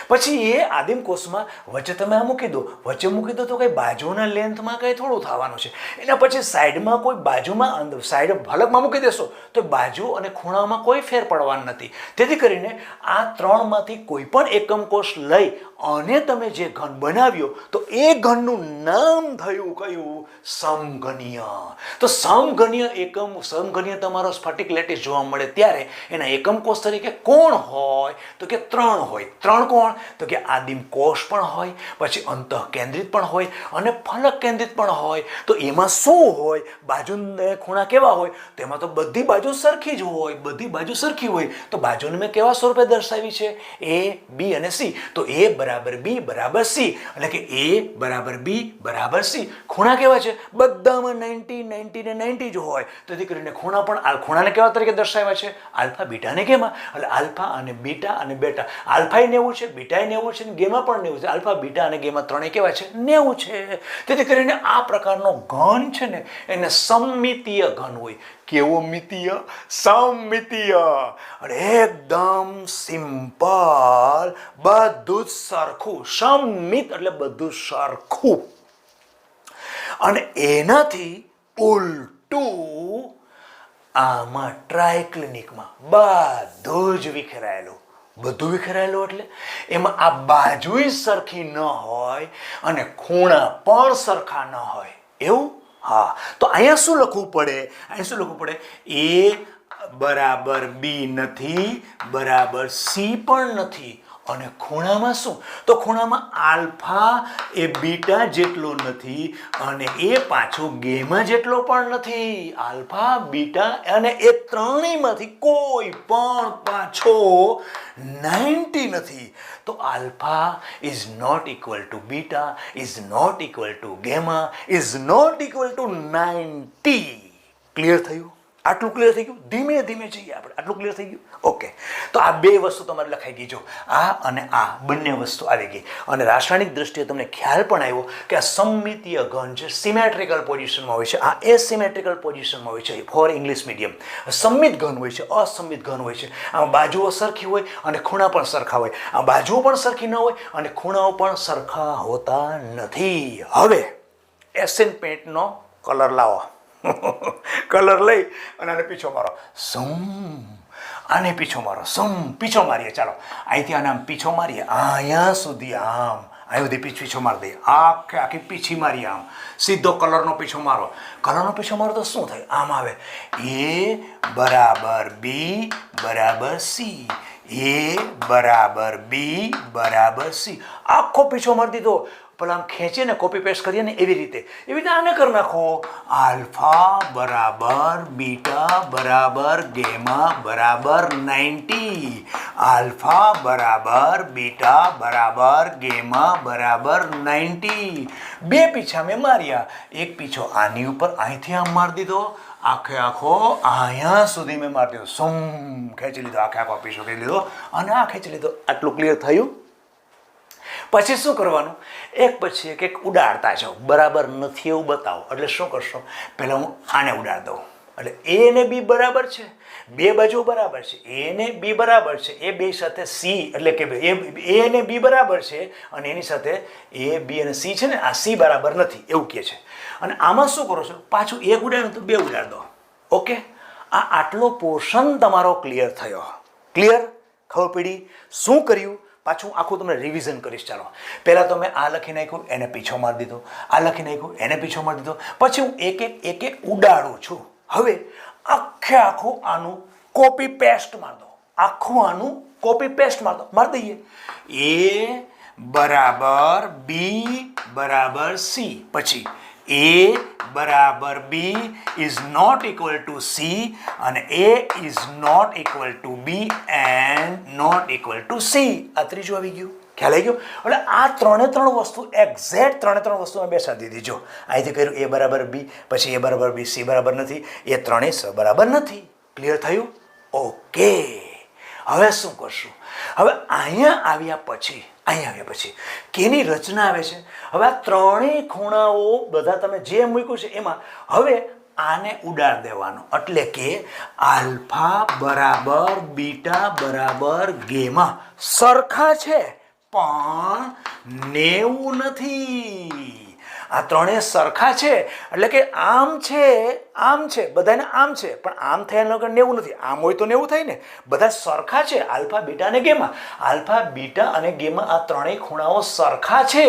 પછી એ આદિમ કોષમાં વચ્ચે તમે આ મૂકી દો, વચ્ચે મૂકી દો તો કઈ બાજુના લેન્થમાં કઈ થોડું થવાનું છે. એના પછી સાઈડમાં કોઈ બાજુમાં સાઈડ ફલકમાં મૂકી દેશો તો બાજુ અને ખૂણામાં કોઈ ફેર પડવાનું નથી. તેથી કરીને આ ત્રણમાંથી કોઈ પણ એકમ કોષ લઈ અને તમે જે ઘન બનાવ્યો તો એ ઘનનું નામ થયું કયું, સમઘનીય. તો સમઘનીય એકમ, સમઘનીય તમારો સ્ફટિક લેટિસ જોવા મળે ત્યારે એના એકમ કોષ તરીકે કોણ હોય, તો કે 3 હોય. 3 કોણ, તો કે આદિમ કોષ પણ હોય, પછી અંતઃ કેન્દ્રિત પણ હોય અને ફલક કેન્દ્રિત પણ હોય. તો એમાં શું હોય, બાજુ ખૂણા કેવા હોય, તો એમાં તો બધી બાજુ સરખી જ હોય, બધી બાજુ સરખી હોય. તો બાજુને મેં કેવા સ્વરૂપે દર્શાવી છે, એ બી અને સી. તો એ બરાબર બી બરાબર સી, એટલે કે એ બરાબર બી બરાબર સી. ખૂણા કેવા છે, બધામાં 90 90 ને 90 જ હોય. તેથી કરીને ખૂણા પણ ખૂણાને કેવા તરીકે દર્શાવ્યા છે, આલ્ફા, બીટા ને ગેમા. એટલે આલ્ફા અને બીટા અને બેટા, આલ્ફા 90 છે, બીટા 90 છે, ગેમા પણ 90 છે. આલ્ફા, બીટા અને ગેમા ત્રણેય કેવા છે, 90 છે. તેથી કરીને આ પ્રકારનો ઘન છે ને એને સમમિતીય ઘન હોય. કેવો મિતીય, સમમિતીય. અને એકદમ સિમ્પલ, બધું જ સરખું. સમમિત એટલે બધું સરખું. અને એનાથી ઉલટું આમાં ટ્રાયક્લિનિકમાં બધું જ વિખેરાયેલું. બધું વિખેરાયેલું એટલે એમાં આ બાજુય સરખી ન હોય અને ખૂણા પણ સરખા ન હોય, એવું. હા, તો અહીંયા શું લખવું પડે, અહીંયા શું લખવું પડે, એ બરાબર બી નથી, બરાબર સી પણ નથી. અને ખૂણામાં શું, તો ખૂણામાં આલ્ફા એ બીટા જેટલો નથી અને એ પાછો ગેમા જેટલો પણ નથી. આલ્ફા, બીટા અને એ ત્રણેયમાંથી કોઈ પણ પાછો 90 નથી. તો alpha is not equal to beta, is not equal to gamma, is not equal to 90. Clear થયું? આટલું ક્લિયર થઈ ગયું? ધીમે ધીમે જઈએ આપણે. આટલું ક્લિયર થઈ ગયું? ઓકે. તો આ બે વસ્તુ તમારે લખાઈ ગઈ. જો આ અને આ બંને વસ્તુ આવી ગઈ. અને રાસાયણિક દ્રષ્ટિએ તમને ખ્યાલ પણ આવ્યો કે આ સમમિતીય ઘન છે, સિમેટ્રિકલ પોઝિશનમાં હોય છે, આ એસિમેટ્રિકલ પોઝિશનમાં હોય છે ફોર ઇંગ્લિશ મીડિયમ. સંમિત ઘન હોય છે, અસંમિત ઘન હોય છે. આમાં બાજુઓ સરખી હોય અને ખૂણા પણ સરખા હોય. આ બાજુઓ પણ સરખી ન હોય અને ખૂણાઓ પણ સરખા હોતા નથી. હવે એશિયન પેઇન્ટનો કલર લાવો. કલર લઈ અને આને પીછો મારો, સમ. આને પીછો મારો, સમ. પીછો મારીએ, ચાલો અહીંથી આને આમ પીછો મારીએ, અહીંયા સુધી આમ, અહીં સુધી પીછો મારી દઈએ, આખી પીછી મારીએ આમ. સીધો કલરનો પીછો મારો. કલરનો પીછો મારો તો શું થાય, આમ આવે, એ બરાબર બી બરાબર સી, એ બરાબર બી બરાબર સી. આખો પીછો મારી દીધો. પેલા આમ ખેંચીએ ને, કોપી પેસ્ટ કરીએ ને એવી રીતે આને કરી નાખો. આલ્ફા બરાબર બીટા બરાબર ગેમા બરાબર 90. આલ્ફા બરાબર બીટા બરાબર ગેમા બરાબર 90. બે પીછા મેં માર્યા. એક પીછો આની ઉપર અહીંથી આમ મારી દીધો આખે આખો અહીંયા સુધી મેં મારી દીધો, સમ ખેંચી લીધો, આખે આખો પીછો ખેંચી લીધો અને આ ખેંચી લીધો. આટલું ક્લિયર થયું? પછી શું કરવાનું? એક પછી એક ઉડાડતા જાઓ, બરાબર નથી એવું બતાવો. એટલે શું કરશો? પહેલાં હું આને ઉડાડ દઉં, એટલે એ ને બી બરાબર છે, બે બાજુ બરાબર છે, એ ને બી બરાબર છે, એ બે સાથે સી એટલે કે એ ને બી બરાબર છે અને એની સાથે એ બી અને સી છે ને, આ સી બરાબર નથી એવું કહે છે. અને આમાં શું કરો છો? પાછું એક ઉડાડો તો બે ઉડાડ દો. ઓકે, આ આટલો પોર્શન તમારો ક્લિયર થયો. ક્લિયર? ખબર પડી શું કર્યું? પાછું આખું તમને રિવિઝન કરીશ. ચાલો, પહેલાં તો મેં આ લખી નાખ્યું, એને પીછો મારી દીધો, આ લખી નાખ્યું, એને પીછો મારી દીધો. પછી હું એક એક ઉડાડું છું. હવે આખે આખું આનું કોપી પેસ્ટ માર દો, આખું આનું કોપી પેસ્ટ માર દો, મારી દઈએ. એ બરાબર બી બરાબર સી, પછી એ બરાબર B is not equal to C અને A is not equal to B and not equal to C. આ ત્રીજું આવી ગયું. ખ્યાલ આવી ગયો? એટલે આ ત્રણ વસ્તુ એક્ઝેક્ટ ત્રણ વસ્તુ મેં બેસાડી દીધી. જો અહીંથી કર્યું એ બરાબર બી, પછી એ બરાબર બી, સી બરાબર નથી, એ ત્રણેય સ બરાબર નથી. ક્લિયર થયું? ઓકે, હવે શું કરશું? હવે અહીંયા આવ્યા પછી કેની રચના આવે છે? હવે આ ત્રણેય ખૂણાઓ બધા તમે જે મૂક્યું છે એમાં હવે આને ઉડાડ દેવાનો. એટલે કે આલ્ફા બરાબર બીટા બરાબર ગેમા સરખા છે પણ 90 નથી. આ ત્રણેય સરખા છે એટલે કે આમ છે બધાને આમ છે, પણ આમ થયા વગર 90 નથી. આમ હોય તો 90 થાય ને. બધા સરખા છે, આલ્ફા બીટા અને ગેમા. આલ્ફા બીટા અને ગેમા આ ત્રણેય ખૂણાઓ સરખા છે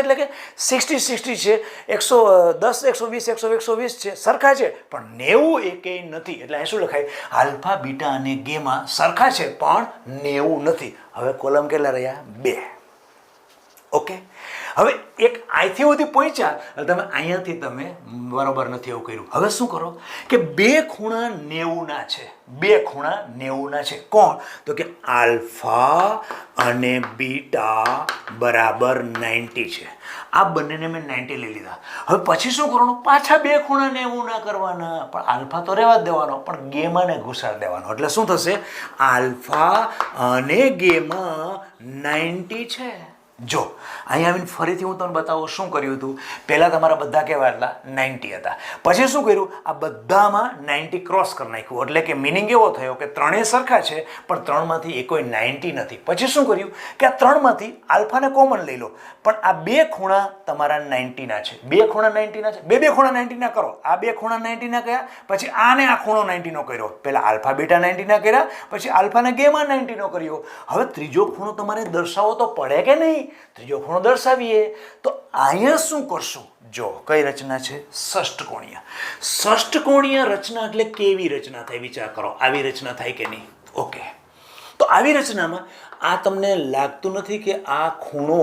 એટલે કે 60 છે, 110 120 120 છે, સરખા છે પણ 90 એકેય નથી. એટલે અહીં શું લખાય? આલ્ફા બીટા અને ગેમા સરખા છે પણ 90 નથી. હવે કોલમ કેટલા રહ્યા? 2. ઓકે, હવે એક અહીંથી સુધી પહોંચ્યા, તમે અહીંયાથી તમે બરાબર નથી એવું કર્યું. હવે શું કરો કે બે ખૂણા 90ના છે, બે ખૂણા 90ના છે. કોણ? તો કે આલ્ફા અને બીટા બરાબર 90 છે. આ બંનેને મેં 90 લઈ લીધા. હવે પછી શું કરવાનું? પાછા બે ખૂણા 90ના કરવાના, પણ આલ્ફા તો રહેવા જ દેવાનો, પણ ગેમાને ઘુસાડી દેવાનો. એટલે શું થશે? આલ્ફા અને ગેમા 90 છે. જો અહીંયા આવીને ફરીથી હું તમને બતાવું શું કર્યું હતું. પહેલાં તમારા બધા કેવા હતા? 90 હતા. પછી શું કર્યું? આ બધામાં 90 ક્રોસ કરી નાખ્યું. એટલે કે મિનિંગ એવો થયો કે ત્રણેય સરખા છે પણ ત્રણમાંથી એકોય 90 નથી. પછી શું કર્યું કે આ ત્રણમાંથી આલ્ફાને કોમન લઈ લો, પણ આ બે ખૂણા તમારા 90ના છે, બે ખૂણા 90ના છે, બે ખૂણા 90ના કરો. આ બે ખૂણા 90ના કર્યા, પછી આને આ ખૂણો 90નો કર્યો. પહેલાં આલ્ફા બીટા 90ના કર્યા, પછી આલ્ફાને ગેમા 90નો કર્યો. હવે ત્રીજો ખૂણો તમારે દર્શાવવો તો પડે કે નહીં? ત્રીજો ખૂણો દર્શાવીએ તો અહીંયા શું કરશું? જો કઈ રચના છે? ષષ્ઠકોણીય. ષષ્ઠકોણીય રચના એટલે કેવી રચના થાય? વિચાર કરો, આવી રચના થાય કે નહીં? ઓકે, તો આવી રચનામાં આ તમને લાગતું નથી કે આ ખૂણો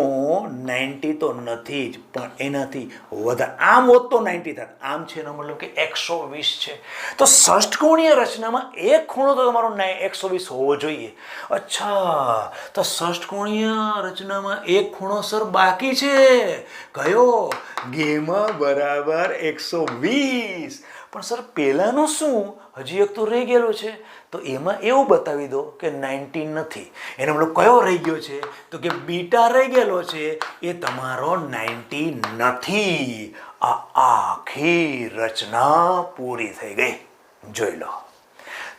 90 તો નથી જ, પણ એનાથી વધારે આમ હોત તો 90 થાત. આમ છે એનો મતલબ કે 120 છે. તો ષષ્ઠકોણીય રચનામાં એક ખૂણો તો તમારો 120 હોવો જોઈએ. અચ્છા, તો ષષ્ઠકોણીય રચનામાં એક ખૂણો સર બાકી છે. કયો? ગેમા બરાબર 120. પણ સર પહેલાંનું શું? હજી એક તો રહી ગયેલો છે. તો એમાં એવું બતાવી દો કે 90 નથી. એનો મતલબ કયો રહી ગયો છે? તો કે બીટા રહી ગયેલો છે, એ તમારો 90 નથી. આ આખી રચના પૂરી થઈ ગઈ. જોઈ લો,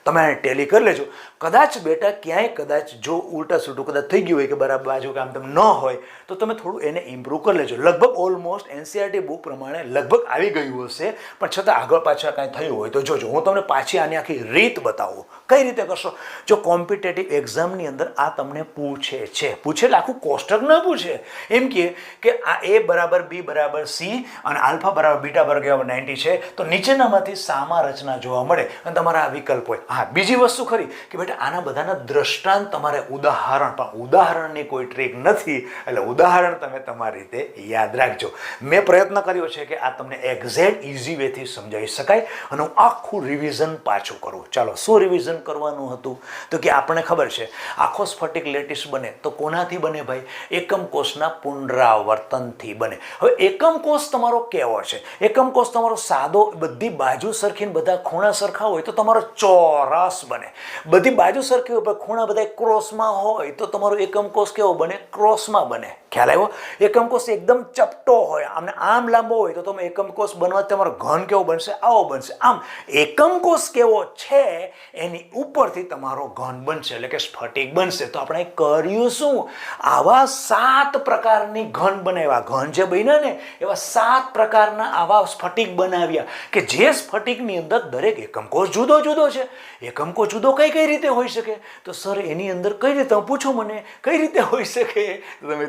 તમે ટેલી કરી લેજો. કદાચ બેટા ક્યાંય કદાચ જો ઉલટા સુલટું કદાચ થઈ ગયું હોય કે બરાબર બાજુ કામ તેમ ન હોય તો તમે થોડું એને ઇમ્પ્રૂવ કરી લેજો. લગભગ ઓલમોસ્ટ એનસીઆરટી બુક પ્રમાણે લગભગ આવી ગયું હશે, પણ છતાં આગળ પાછળ કાંઈ થયું હોય તો જોજો. હું તમને પાછી આની આખી રીત બતાવું. કઈ રીતે કરશો? જો કોમ્પિટેટિવ એક્ઝામની અંદર આ તમને પૂછે છે, એટલે આખું કોષ્ટક ન પૂછે, એમ કે આ એ બરાબર બી બરાબર સી અને આલ્ફા બરાબર બીટા બરાબર 90 છે, તો નીચેનામાંથી સામા રચના જોવા મળે અને તમારા આ વિકલ્પ હોય. હા, બીજી વસ્તુ ખરી કે બેટા આના બધાના દ્રષ્ટાંત તમારે ઉદાહરણ, પણ ઉદાહરણની કોઈ ટ્રીક નથી, એટલે ઉદાહરણ તમે તમારી રીતે યાદ રાખજો. મેં પ્રયત્ન કર્યો છે કે આ તમને એક્ઝેક્ટ ઇઝી વેથી સમજાવી શકાય અને હું આખું રિવિઝન પાછું કરું. ચાલો, શું રિવિઝન કરવાનું હતું? તો કે આપણને ખબર છે આખો સ્ફટિક લેટિસ બને તો કોનાથી બને ભાઈ? એકમ કોષના પુનરાવર્તનથી બને. હવે એકમ કોષ તમારો કેવો છે? એકમ કોષ તમારો સાદો, બધી બાજુ સરખી, બધા ખૂણા સરખા હોય તો તમારો ચોરસ બને. બધી બાજુ સરખી હોય પણ ખૂણા બધા ક્રોસમાં હોય તો તમારો એકમ કોષ કેવો બને? ક્રોસમાં બને. ખ્યાલ આવ્યો? એકમ કોષ એકદમ ચપટો હોય, આમને આમ લાંબો હોય તો તમે એકમ કોષ બનવા તમારો ઘન કેવો બનશે? આવો બનશે. આમ એકમ કોષ કેવો છે એની ઉપરથી તમારો ઘન બનશે, એટલે કે સ્ફટિક બનશે. તો આપણે કર્યું શું? આવા 7 પ્રકારની ઘન બનાવ્યા. ઘન જે બન્યા ને એવા 7 પ્રકારના આવા સ્ફટિક બનાવ્યા કે જે સ્ફટિકની અંદર દરેક એકમ કોષ જુદો જુદો છે. એકમ કોષ જુદો કઈ કઈ રીતે હોઈ શકે? તો સર એની અંદર કઈ રીતે? પૂછો મને કઈ રીતે હોઈ શકે?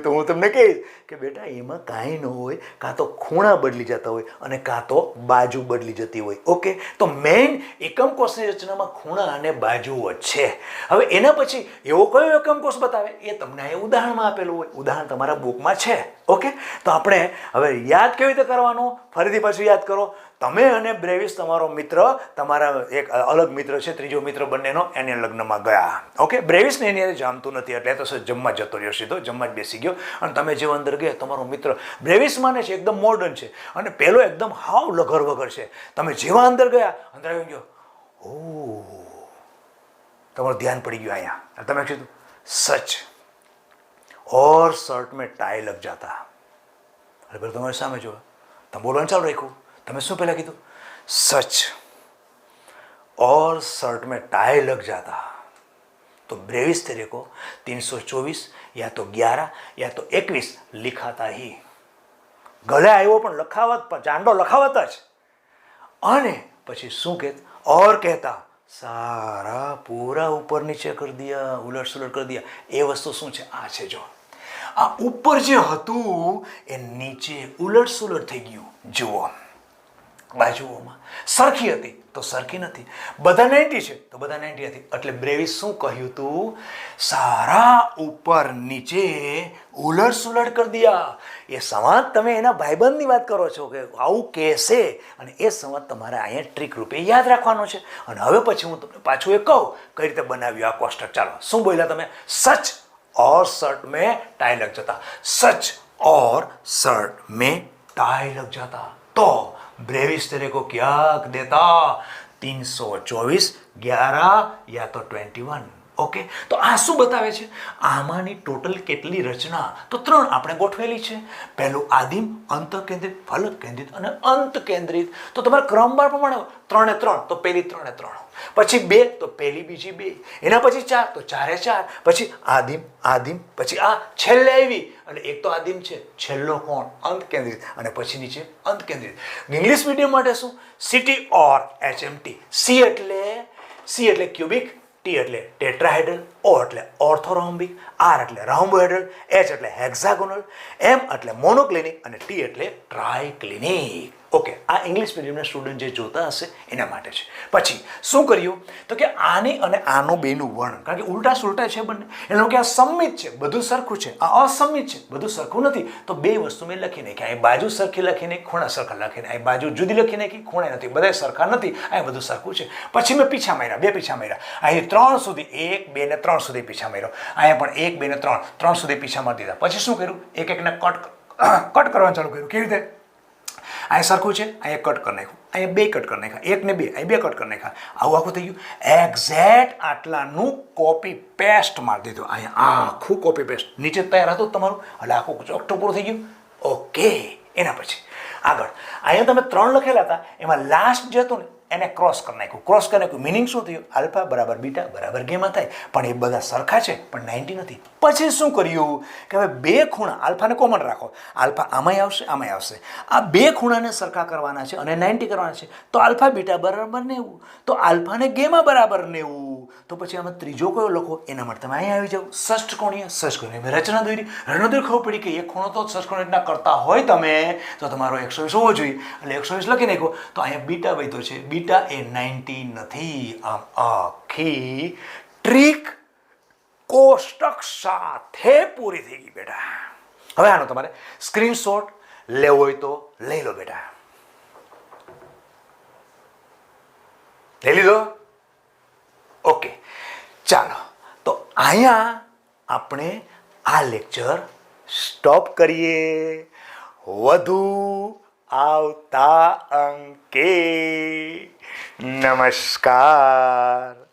તો હું તમને કહીશ કે બેટા એમાં કાંઈ ન હોય, કાં તો ખૂણા બદલી જતા હોય અને કાં તો બાજુ બદલી જતી હોય. ઓકે, તો મેઇન એકમ કોષની રચનામાં ખૂણા અને બાજુઓ છે. હવે એના પછી એવો કયો એકમ કોષ બતાવે એ તમને અહીંયા ઉદાહરણમાં આપેલું હોય. ઉદાહરણ તમારા બુકમાં છે. ઓકે, તો આપણે હવે યાદ કેવી રીતે કરવાનું? ફરીથી પાછું યાદ કરો. તમે અને બ્રેવિસ તમારો મિત્ર, તમારા એક અલગ મિત્ર છે, ત્રીજો મિત્ર બંનેનો, એને લગ્નમાં ગયા. ઓકે, બ્રેવિસને એની જામતું નથી એટલે તો જમવા જતો રહ્યો, સીધો જમવા જ બેસી ગયો. અને તમે જેવો અંદર ગયા, તમારો મિત્ર બ્રેવિસ માને છે એકદમ મોડર્ન છે અને પેલો એકદમ હાવ લગર વગર છે. તમે જેવા અંદર ગયા, અંદર આવી ગયો, ઓ તમારું ધ્યાન પડી ગયું અહીંયા. તમે કીધું સચ ઓર શર્ટ મેં ટાઈ લગ જાતા. અરે પેલો તમારી સામે જો, તમે બોલવાનું ચાલુ રાખ્યું. તમે શું પહેલાં કીધું? સચ और शर्ट में टाई लग जाता. तो ब्रेविस तेरे को 324 या तो 11 या तो 21 लिखाता ही. ગળે આવ્યો પણ લખાવત, ચાંડો લખાવત જ. અને પછી શું કહેત? और कहता सारा पूरा ऊपर नीचे कर दिया, उलट सुलट कर दिया. એ વસ્તુ શું છે? આ છે જો, આ ઉપર જે હતું એ નીચે ઉલટ સુલટ થઈ ગયું. જુઓ, બાજુઓમાં સરખી હતી તો સરખી નથી, બધા 90 છે તો બધા 90 હતી. એટલે બ્રેવિસ શું કહ્યું તું? સારા ઉપર નીચે ઉલટ સુલટ કરી દિયા. એ સંવાદ તમે એના ભાઈબંધની વાત કરો છો કે આવું કહેશે, અને એ સંવાદ તમારે અહીંયા ટ્રીક રૂપે યાદ રાખવાનો છે. અને હવે પછી હું તમને પાછું એ કહું કઈ રીતે બનાવ્યું આ કોષ્ટક. ચાલો, શું બોલ્યા તમે? સચ और शर्ट में टाई लग जाता. सच और शर्ट में टाई लग जाता. तो ब्रेविस तेरे को क्या देता? 324, 11 या तो 21. ઓકે, તો આ શું બતાવે છે? આમાંની ટોટલ કેટલી રચના? તો 3 આપણે ગોઠવેલી છે. પહેલું આદિમ, અંત કેન્દ્રિત, ફલક કેન્દ્રિત અને અંત કેન્દ્રિત. તો તમારે ક્રમવાર પ્રમાણે 3 એ 3 તો પહેલી 3 એ 3, પછી 2 તો પહેલી બીજી 2, એના પછી 4 તો 4 એ 4, પછી આદિમ આદિમ, પછી આ છેલ્લે આવી એટલે એક તો આદિમ છે, છેલ્લો કોણ? અંત કેન્દ્રિત, અને પછી નીચે અંત કેન્દ્રિત. ઇંગ્લિશ મીડિયમ માટે શું? સીટી ઓર HMT. સી એટલે ક્યુબિક, ટી એટલે ટેટ્રાહેડ્રલ, ઓ એટલે ઓર્થોરોમ્બિક, આર એટલે રાઉમ્બોહેડ્રલ, એચ એટલે હેક્ઝાગોનલ, એમ એટલે મોનોક્લિનિક અને ટી એટલે ટ્રાયક્લિનિક. ઓકે, આ ઇંગ્લિશ મીડિયમના સ્ટુડન્ટ જે જોતા હશે એના માટે છે. પછી શું કર્યું? તો કે આની અને આનું બેનું વર્ણન, કારણ કે ઉલટા સુલટા છે બંને, એટલે કે આ સંમિત છે, બધું સરખું છે, આ અસંમિત છે, બધું સરખું નથી. તો બે વસ્તુ મેં લખી નાખી. અહીં બાજુ સરખી લખી નાખી, ખૂણા સરખા લખી નાખી, અહીં બાજુ જુદી લખી નાખી, ખૂણા નથી, બધા સરખા નથી, અહીં બધું સરખું છે. પછી મેં પીછા માર્યા, 2 પીછા માર્યા, અહીં 3 સુધી, 1 2 ને 3 સુધી પીછા માર્યો, અહીંયા પણ 1 2 ને 3 સુધી પીછા મારી દીધા. પછી શું કર્યું? એક એકને કટ કરવાનું ચાલુ કર્યું. કેવી રીતે? અહીંયા સરખું છે, અહીંયા કટ કરી નાખ્યું, અહીંયા 2 કટ કરી નાખ્યા, 1 ને 2, અહીં 2 કટ કરી નાખ્યા. આવું આખું થઈ ગયું. એક્ઝેક્ટ આટલાનું કોપી પેસ્ટ મારી દીધું. અહીંયા આખું કોપી પેસ્ટ નીચે તૈયાર હતું તમારું, એટલે આખું ચોકટો પૂરું થઈ ગયું. ઓકે, એના પછી આગળ અહીંયા તમે 3 લખેલા હતા, એમાં લાસ્ટ જે હતું ને એને ક્રોસ કરી નાખ્યું. ક્રોસ કરી નાખ્યું મિનિંગ શું થયું? આલ્ફા બરાબર બીટા બરાબર ગેમા થાય, પણ એ બધા સરખા છે પણ 90 નથી. પછી શું કર્યું કે હવે 2 ખૂણા, આલ્ફાને કોમન રાખો, આલ્ફા આમાંય આવશે આમાંય આવશે, આ 2 ખૂણાને સરખા કરવાના છે અને 90 કરવાના છે. તો આલ્ફા બીટા બરાબર 90, તો આલ્ફાને ગેમા બરાબર 90. તો પછી આમાં ત્રીજો કયો લખો? એના માટે તમે અહીંયા આવી જાઓ. ષષ્ઠકોણીય મેં રચના દોરી. રચના દોરી ખબર પડી કે એક ખૂણો તો ષષ્ઠકોણ રચના કરતા હોય તમે તો તમારો 120 હોવો જોઈએ, એટલે 120 લખી નાખો. તો અહીંયા બીટા વધ્યો છે, બીટા એ 90 નથી. આમ આખી ટ્રીક કોષ્ટક સાથે પૂરી થઈ ગઈ બેટા. હવે આનો તમારે સ્ક્રીનશોટ લેવો હોય તો લઈ લો બેટા. લઈ લીધો? ઓકે, ચાલો તો અહીંયા આપણે આ લેક્ચર સ્ટોપ કરીએ. વધુ આવતા અંકે નમસ્કાર.